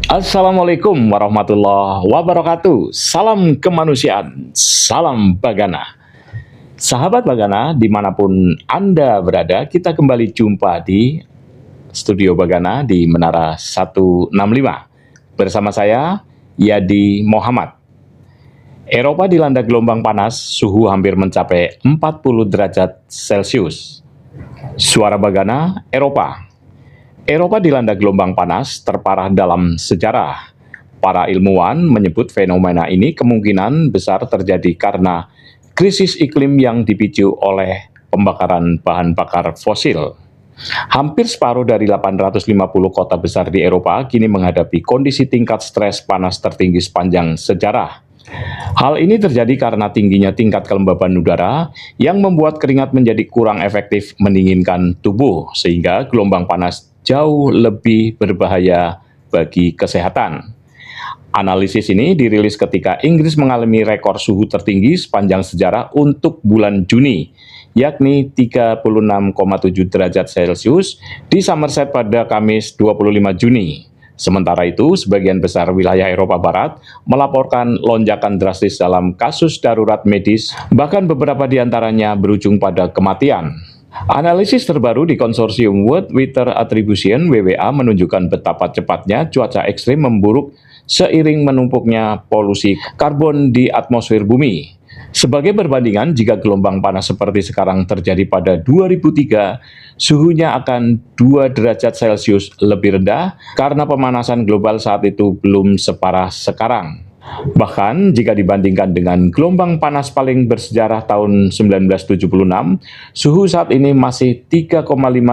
Assalamualaikum warahmatullahi wabarakatuh. Salam kemanusiaan, salam Bagana. Sahabat Bagana, dimanapun Anda berada, kita kembali jumpa di Studio Bagana di Menara 165. Bersama saya, Yadi Muhammad. Eropa dilanda gelombang panas, suhu hampir mencapai 40 derajat Celcius. Suara Bagana, Eropa. Eropa dilanda gelombang panas terparah dalam sejarah. Para ilmuwan menyebut fenomena ini kemungkinan besar terjadi karena krisis iklim yang dipicu oleh pembakaran bahan bakar fosil. Hampir separuh dari 850 kota besar di Eropa kini menghadapi kondisi tingkat stres panas tertinggi sepanjang sejarah. Hal ini terjadi karena tingginya tingkat kelembaban udara yang membuat keringat menjadi kurang efektif mendinginkan tubuh, sehingga gelombang panas jauh lebih berbahaya bagi kesehatan. Analisis ini dirilis ketika Inggris mengalami rekor suhu tertinggi sepanjang sejarah untuk bulan Juni, yakni 36,7 derajat Celcius di Somerset pada Kamis 25 Juni. Sementara itu, sebagian besar wilayah Eropa Barat melaporkan lonjakan drastis dalam kasus darurat medis, bahkan beberapa di antaranya berujung pada kematian. Analisis terbaru di konsorsium World Weather Attribution (WWA) menunjukkan betapa cepatnya cuaca ekstrim memburuk seiring menumpuknya polusi karbon di atmosfer bumi. Sebagai perbandingan, jika gelombang panas seperti sekarang terjadi pada 2003, suhunya akan 2 derajat Celcius lebih rendah karena pemanasan global saat itu belum separah sekarang. Bahkan jika dibandingkan dengan gelombang panas paling bersejarah tahun 1976, suhu saat ini masih 3,5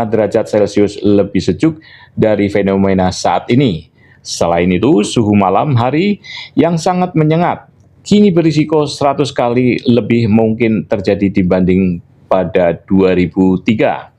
derajat Celcius lebih sejuk dari fenomena saat ini. Selain itu, suhu malam hari yang sangat menyengat kini berisiko 100 kali lebih mungkin terjadi dibanding pada 2003.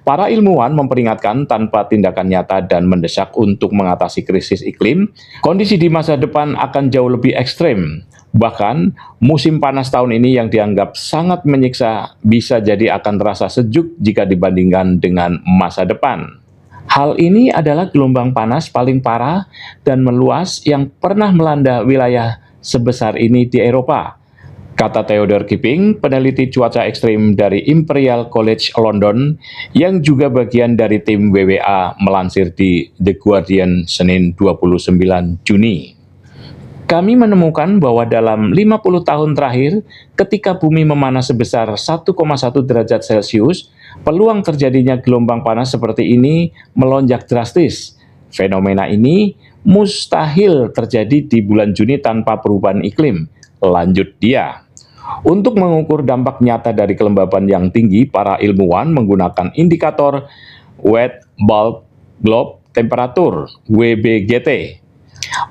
Para ilmuwan memperingatkan tanpa tindakan nyata dan mendesak untuk mengatasi krisis iklim, kondisi di masa depan akan jauh lebih ekstrem. Bahkan, musim panas tahun ini yang dianggap sangat menyiksa bisa jadi akan terasa sejuk jika dibandingkan dengan masa depan. Hal ini adalah gelombang panas paling parah dan meluas yang pernah melanda wilayah sebesar ini di Eropa, kata Theodore Kipping, peneliti cuaca ekstrim dari Imperial College London, yang juga bagian dari tim WWA, melansir di The Guardian Senin 29 Juni. Kami menemukan bahwa dalam 50 tahun terakhir, ketika bumi memanas sebesar 1,1 derajat Celcius, peluang terjadinya gelombang panas seperti ini melonjak drastis. Fenomena ini mustahil terjadi di bulan Juni tanpa perubahan iklim, lanjut dia. Untuk mengukur dampak nyata dari kelembaban yang tinggi, para ilmuwan menggunakan indikator Wet Bulb Globe Temperature (WBGT).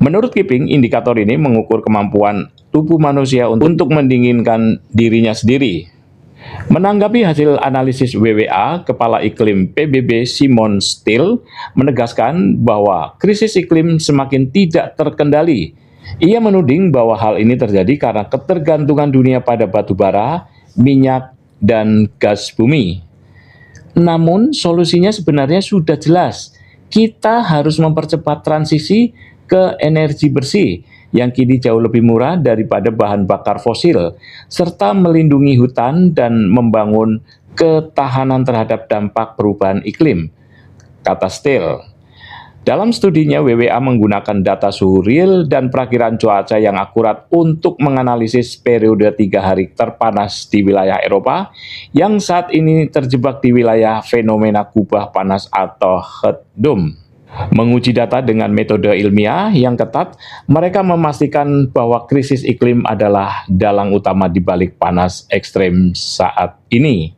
Menurut Kipping, indikator ini mengukur kemampuan tubuh manusia untuk mendinginkan dirinya sendiri. Menanggapi hasil analisis WWA, Kepala Iklim PBB Simon Still menegaskan bahwa krisis iklim semakin tidak terkendali. Ia menuding bahwa hal ini terjadi karena ketergantungan dunia pada batu bara, minyak, dan gas bumi. Namun, solusinya sebenarnya sudah jelas. Kita harus mempercepat transisi ke energi bersih yang kini jauh lebih murah daripada bahan bakar fosil, serta melindungi hutan dan membangun ketahanan terhadap dampak perubahan iklim, kata Still. Dalam studinya, WWA menggunakan data suhu real dan perakiran cuaca yang akurat untuk menganalisis periode 3 hari terpanas di wilayah Eropa yang saat ini terjebak di wilayah fenomena kubah panas atau heat dome. Menguji data dengan metode ilmiah yang ketat, mereka memastikan bahwa krisis iklim adalah dalang utama di balik panas ekstrem saat ini.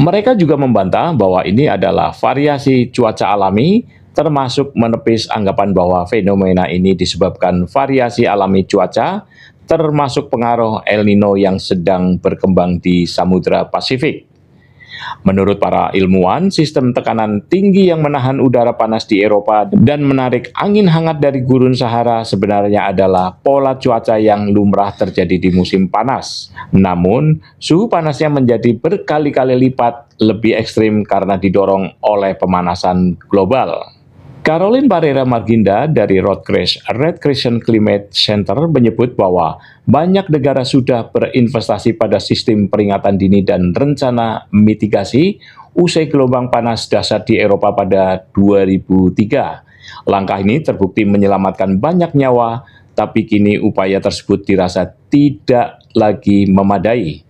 Mereka juga membantah bahwa ini adalah variasi cuaca alami, termasuk menepis anggapan bahwa fenomena ini disebabkan variasi alami cuaca, termasuk pengaruh El Nino yang sedang berkembang di Samudra Pasifik. Menurut para ilmuwan, sistem tekanan tinggi yang menahan udara panas di Eropa dan menarik angin hangat dari gurun Sahara sebenarnya adalah pola cuaca yang lumrah terjadi di musim panas. Namun, suhu panasnya menjadi berkali-kali lipat lebih ekstrim karena didorong oleh pemanasan global. Caroline Barrera Marginda dari Red Crescent Climate Center menyebut bahwa banyak negara sudah berinvestasi pada sistem peringatan dini dan rencana mitigasi usai gelombang panas dahsyat di Eropa pada 2003. Langkah ini terbukti menyelamatkan banyak nyawa, tapi kini upaya tersebut dirasa tidak lagi memadai.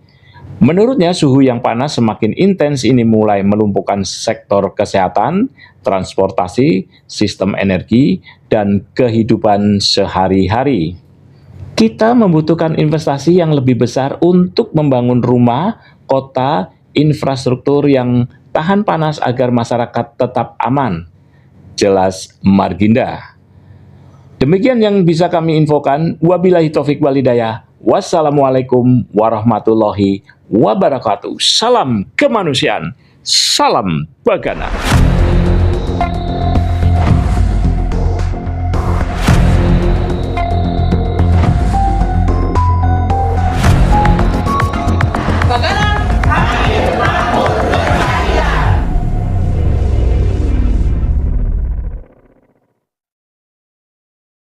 Menurutnya, suhu yang panas semakin intens ini mulai melumpuhkan sektor kesehatan, transportasi, sistem energi, dan kehidupan sehari-hari. Kita membutuhkan investasi yang lebih besar untuk membangun rumah, kota, infrastruktur yang tahan panas agar masyarakat tetap aman. Jelas Marginda. Demikian yang bisa kami infokan. Wabillahi taufik walhidayah. Wassalamualaikum warahmatullahi wabarakatuh. Salam kemanusiaan. Salam Bagana.